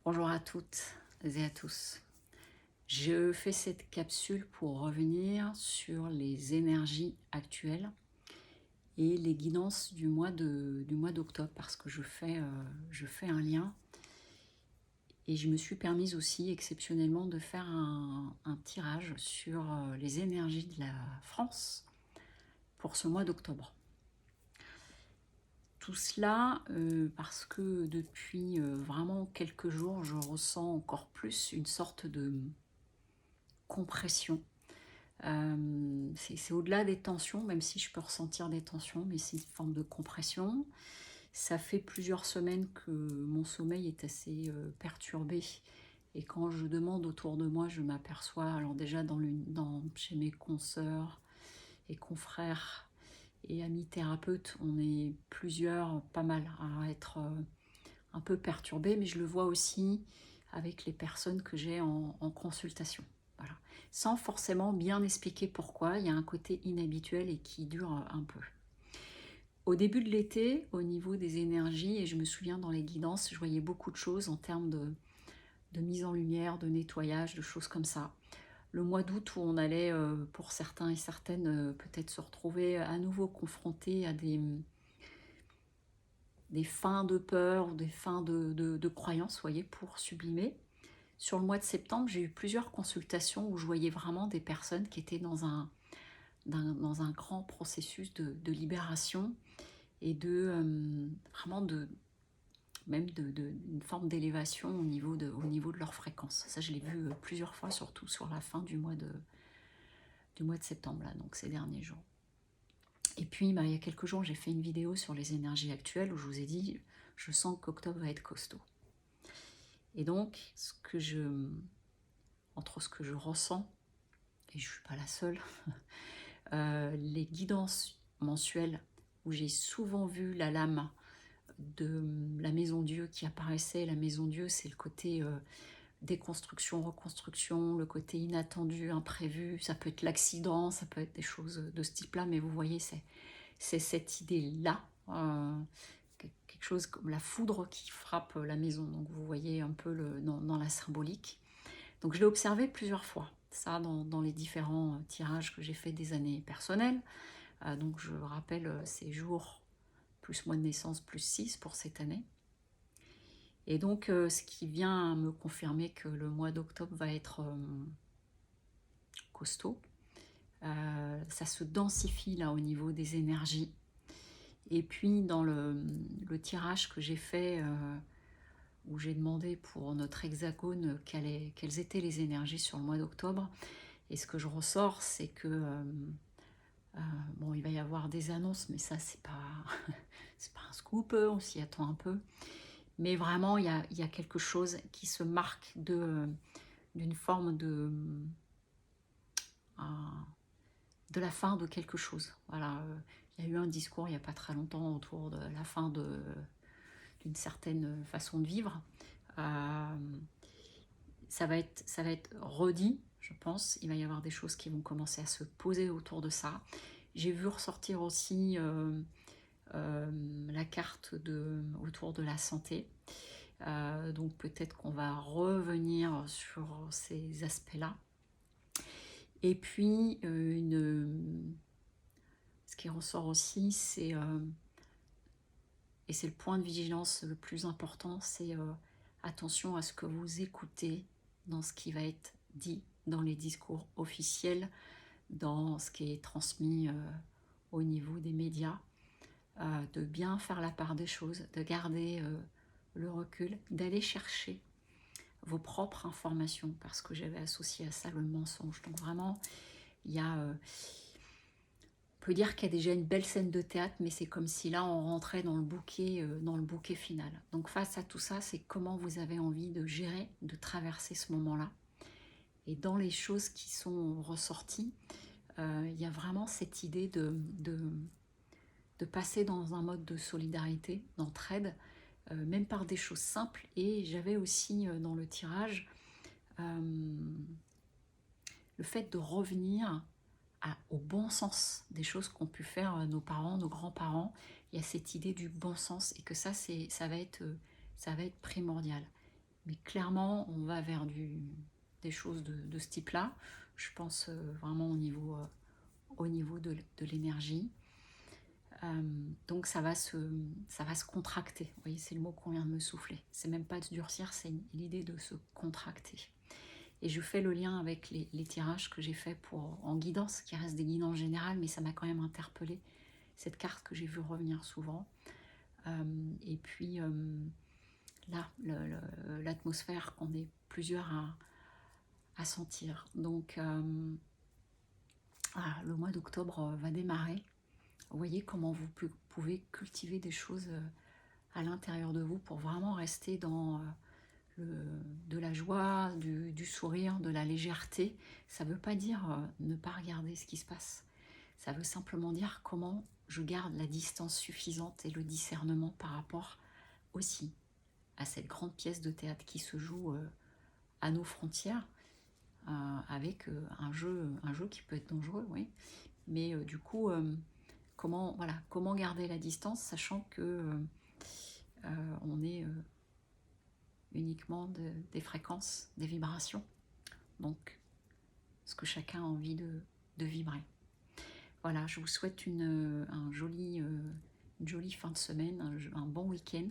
Bonjour à toutes et à tous. Je fais cette capsule pour revenir sur les énergies actuelles et les guidances du mois d'octobre parce que je fais un lien et je me suis permise aussi exceptionnellement de faire un tirage sur les énergies de la France pour ce mois d'octobre. Tout cela parce que depuis vraiment quelques jours, je ressens encore plus une sorte de compression. C'est au-delà des tensions, même si je peux ressentir des tensions, mais c'est une forme de compression. Ça fait plusieurs semaines que mon sommeil est assez perturbé. Et quand je demande autour de moi, je m'aperçois, alors déjà chez mes consoeurs et confrères et amis thérapeutes, on est plusieurs, pas mal, à être un peu perturbés, mais je le vois aussi avec les personnes que j'ai en consultation. Voilà. Sans forcément bien expliquer pourquoi, il y a un côté inhabituel et qui dure un peu. Au début de l'été, au niveau des énergies, et je me souviens dans les guidances, je voyais beaucoup de choses en termes de mise en lumière, de nettoyage, de choses comme ça. Le mois d'août où on allait, pour certains et certaines, peut-être se retrouver à nouveau confrontés à des fins de peur, des fins de croyances, voyez, pour sublimer. Sur le mois de septembre, j'ai eu plusieurs consultations où je voyais vraiment des personnes qui étaient dans un grand processus de libération et vraiment une forme d'élévation au niveau de leur fréquence. Ça, je l'ai vu plusieurs fois, surtout sur la fin du mois de septembre, là, donc ces derniers jours. Et puis, il y a quelques jours, j'ai fait une vidéo sur les énergies actuelles où je vous ai dit, je sens qu'octobre va être costaud. Et donc, entre ce que je ressens, et je ne suis pas la seule, les guidances mensuelles où j'ai souvent vu la lame de la maison Dieu qui apparaissait. La maison Dieu, c'est le côté déconstruction, reconstruction, le côté inattendu, imprévu. Ça peut être l'accident, ça peut être des choses de ce type-là, mais vous voyez, c'est cette idée-là. Quelque chose comme la foudre qui frappe la maison. Donc vous voyez un peu dans la symbolique. Donc je l'ai observé plusieurs fois, ça dans les différents tirages que j'ai fait des années personnelles. Donc je rappelle ces jours plus mois de naissance plus 6 pour cette année. Et donc ce qui vient me confirmer que le mois d'octobre va être costaud. Ça se densifie là au niveau des énergies. Et puis dans le tirage que j'ai fait, où j'ai demandé pour notre hexagone quelles étaient les énergies sur le mois d'octobre, et ce que je ressors, c'est que bon, il va y avoir des annonces, mais ça, c'est pas, c'est pas un scoop, on s'y attend un peu. Mais vraiment, il y a quelque chose qui se marque d'une forme de la fin de quelque chose. Voilà, il y a eu un discours il n'y a pas très longtemps autour de la fin d'une certaine façon de vivre. Ça va être redit, je pense. Il va y avoir des choses qui vont commencer à se poser autour de ça. J'ai vu ressortir aussi la carte autour de la santé. Donc peut-être qu'on va revenir sur ces aspects-là. Et puis, ce qui ressort aussi, et c'est le point de vigilance le plus important, c'est attention à ce que vous écoutez dans ce qui va être dit dans les discours officiels, dans ce qui est transmis au niveau des médias, de bien faire la part des choses, de garder le recul, d'aller chercher vos propres informations, parce que j'avais associé à ça le mensonge. Donc vraiment, il y a... on peut dire qu'il y a déjà une belle scène de théâtre, mais c'est comme si là, on rentrait dans le bouquet final. Donc face à tout ça, c'est comment vous avez envie de gérer, de traverser ce moment-là. Et dans les choses qui sont ressorties, il y a vraiment cette idée de passer dans un mode de solidarité, d'entraide, même par des choses simples. Et j'avais aussi dans le tirage le fait de revenir au bon sens des choses qu'ont pu faire nos parents, nos grands-parents. Il y a cette idée du bon sens et que ça va être primordial. Mais clairement, on va vers des choses de ce type-là. Je pense vraiment au niveau de l'énergie. Donc ça va se contracter. Vous voyez, c'est le mot qu'on vient de me souffler. C'est même pas de se durcir, c'est l'idée de se contracter. Et je fais le lien avec les tirages que j'ai fait en guidance, qui restent des guidances générales, mais ça m'a quand même interpellée, cette carte que j'ai vue revenir souvent. Et puis là, l'atmosphère qu'on est plusieurs à sentir. Donc voilà, le mois d'octobre va démarrer. Vous voyez comment vous pouvez cultiver des choses à l'intérieur de vous pour vraiment rester dans de la joie, du sourire, de la légèreté. Ça ne veut pas dire ne pas regarder ce qui se passe. Ça veut simplement dire comment je garde la distance suffisante et le discernement par rapport aussi à cette grande pièce de théâtre qui se joue à nos frontières, avec un jeu qui peut être dangereux, oui. Mais du coup, comment garder la distance, sachant que on est uniquement des fréquences, des vibrations. Donc, ce que chacun a envie de vibrer. Voilà, je vous souhaite une jolie fin de semaine, un bon week-end.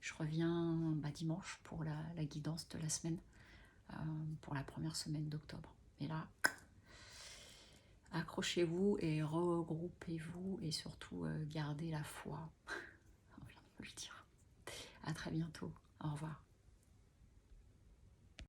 Je reviens dimanche pour la guidance de la semaine, pour la première semaine d'octobre. Et là, accrochez-vous et regroupez-vous et surtout gardez la foi. On vient de me le dire. À très bientôt. Au revoir.